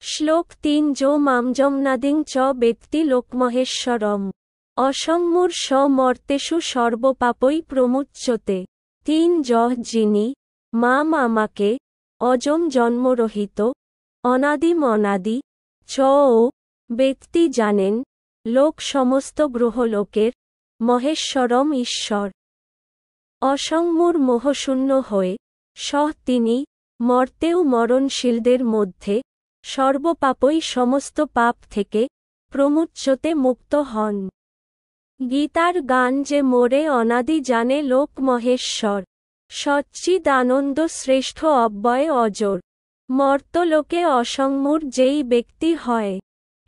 শ্লোক ৩ যো মামযমনাদিং চ বেত্তি লোকমহেশ্বরম অসংমূর স মর্তেষু সর্বপাপৈ প্রমুচ্যতে। ৩ যিনি মাম আমাকে অজম জন্মরহিত অনাদিম অনাদি চ ও বেত্তি জানেন লোক সমস্ত গ্রহলোকের মহেশ্বরম ঈশ্বর অসংমূর মোহশূন্য হয়ে সহ তিনি মর্তেও মরণশীলদের মধ্যে সর্বপাপই সমস্ত পাপ থেকে প্রমুচ্যতে মুক্ত হন। গীতার গান যে মোরে অনাদি জানে লোক মহেশ্বর সচ্চিদানন্দ শ্রেষ্ঠ অব্যয় অজর মর্তলোকে অসংমূর যেই ব্যক্তি হয়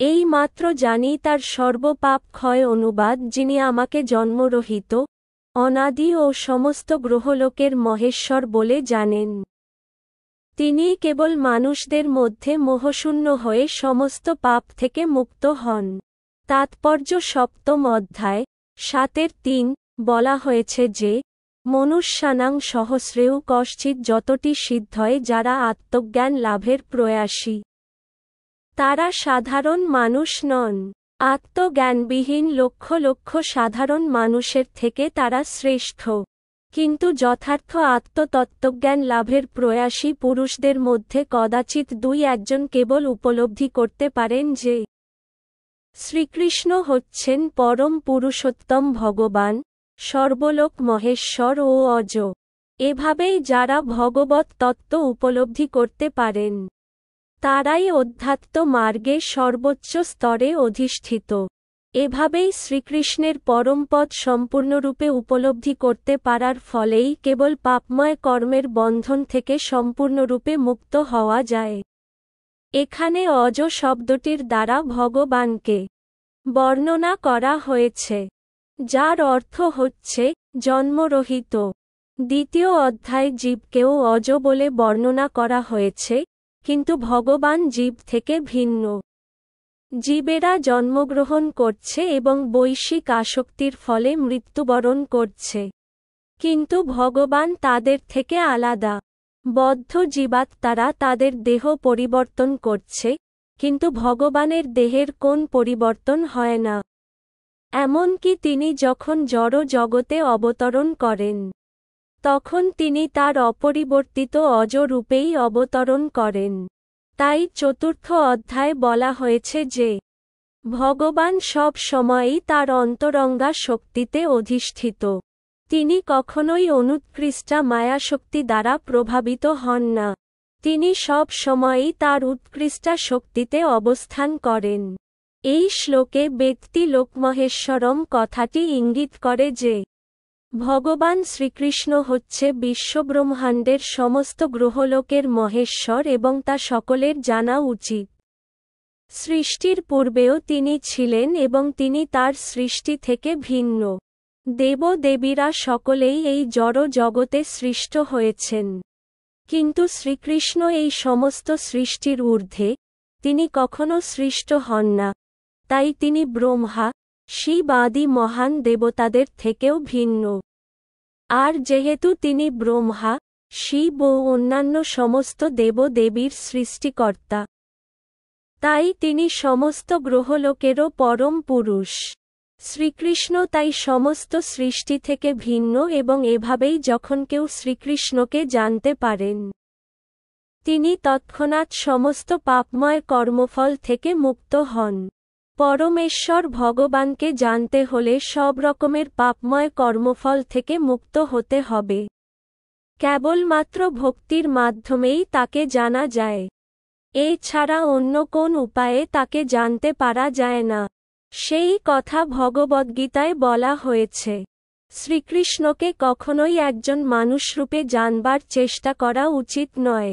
এই মাত্র জানি তার সর্বপাপ ক্ষয় অনুবাদ যিনি আমাকে জন্মরহিত অনাদি ও সমস্ত গ্রহলোকের মহেশ্বর বলে জানেন। তিনিই কেবল মানুষদের মধ্যে মোহশূন্য হয়ে সমস্ত পাপ থেকে মুক্ত হন। তাৎপর্য সপ্তম অধ্যায় ৭-৩ বলা হয়েছে যে মনুষ্যানাং সহস্রেও কশ্চিৎ যতটি সিদ্ধয় যারা আত্মজ্ঞান লাভের প্রয়াসী তারা সাধারণ মানুষ নন। আত্মজ্ঞানবিহীন লক্ষ লক্ষ সাধারণ মানুষের থেকে তারা শ্রেষ্ঠ। কিন্তু যথার্থ আত্মতত্ত্বজ্ঞান লাভের প্রয়াসী পুরুষদের মধ্যে কদাচিৎ দুই একজন কেবল উপলব্ধি করতে পারেন যে শ্রীকৃষ্ণ হচ্ছেন পরম পুরুষোত্তম ভগবান সর্বলোক মহেশ্বর ও অজ। এভাবেই যারা ভগবৎ তত্ত্ব উপলব্ধি করতে পারেন তারাই অধ্যাত্ম মার্গে সর্বোচ্চ স্তরে অধিষ্ঠিত। এভাবেই শ্রীকৃষ্ণের পরমপদ সম্পূর্ণরূপে উপলব্ধি করতে পারার ফলেই কেবল পাপময় কর্মের বন্ধন থেকে সম্পূর্ণরূপে মুক্ত হওয়া যায়। এখানে অজ শব্দটির দ্বারা ভগবানকে বর্ণনা করা হয়েছে যার অর্থ হচ্ছে জন্মরহিত। দ্বিতীয় অধ্যায় জীবকেও অজ বলে বর্ণনা করা হয়েছে কিন্তু ভগবান জীব থেকে ভিন্ন। জীবেরা জন্মগ্রহণ করছে এবং বৈশ্বিক আসক্তির ফলে মৃত্যুবরণ করছে কিন্তু ভগবান তাদের থেকে আলাদা। বদ্ধ জীবাত্মারা তাদের দেহ পরিবর্তন করছে কিন্তু ভগবানের দেহের কোন পরিবর্তন হয় না। এমনকি তিনি যখন জড় জগতে অবতরণ করেন তখন তিনি তার অপরিবর্তিত অজ রূপেই অবতরণ করেন। তাই চতুর্থ অধ্যায়ে বলা হয়েছে যে ভগবান সব সময়ই তার অন্তরঙ্গা শক্তিতে অধিষ্ঠিত। তিনি কখনোই অনুৎকৃষ্টা মায়াশক্তি দ্বারা প্রভাবিত হন না। তিনি সব সময়ই তার উৎকৃষ্টা শক্তিতে অবস্থান করেন। এই শ্লোকে ব্যক্তি লোকমহেশ্বরম কথাটি ইঙ্গিত করে যে ভগবান শ্রীকৃষ্ণ হচ্ছে বিশ্বব্রহ্মাণ্ডের সমস্ত গ্রহলোকের মহেশ্বর এবং তা সকলের জানা উচিত। সৃষ্টির পূর্বেও তিনি ছিলেন এবং তিনি তার সৃষ্টি থেকে ভিন্ন। দেবদেবীরা সকলেই এই জড় জগতে সৃষ্ট হয়েছেন কিন্তু শ্রীকৃষ্ণ এই সমস্ত সৃষ্টির ঊর্ধ্বে তিনি কখনো সৃষ্ট হন না। তাই তিনি ব্রহ্মা শিব আদি মহান দেবতাদের থেকেও ভিন্ন। আর যেহেতু তিনি ব্রহ্মা শিব ও অন্যান্য সমস্ত দেবদেবীর সৃষ্টিকর্তা তাই তিনি সমস্ত গ্রহলোকেরও পরম পুরুষ। শ্রীকৃষ্ণ তাই সমস্ত সৃষ্টি থেকে ভিন্ন এবং এভাবেই যখন কেউ শ্রীকৃষ্ণকে জানতে পারেন তিনি তৎক্ষণাৎ সমস্ত পাপময় কর্মফল থেকে মুক্ত হন। পরমেশ্বর ভগবানকে জানতে হলে সব রকমের পাপময় কর্মফল থেকে মুক্ত হতে হবে। কেবলমাত্র ভক্তির মাধ্যমেই তাকে জানা যায়। এছাড়া অন্য কোন উপায়ে তাকে জানতে পারা যায় না। সেই কথা ভগবদ্গীতায় বলা হয়েছে। শ্রীকৃষ্ণকে কখনোই একজন মানুষরূপে জানবার চেষ্টা করা উচিত নয়।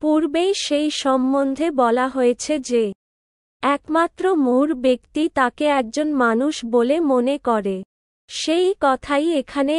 পূর্বেই সেই সম্বন্ধে বলা হয়েছে যে একমাত্র মূঢ় ব্যক্তি তাকে একজন মানুষ বলে মনে করে। সেই কথাই এখানে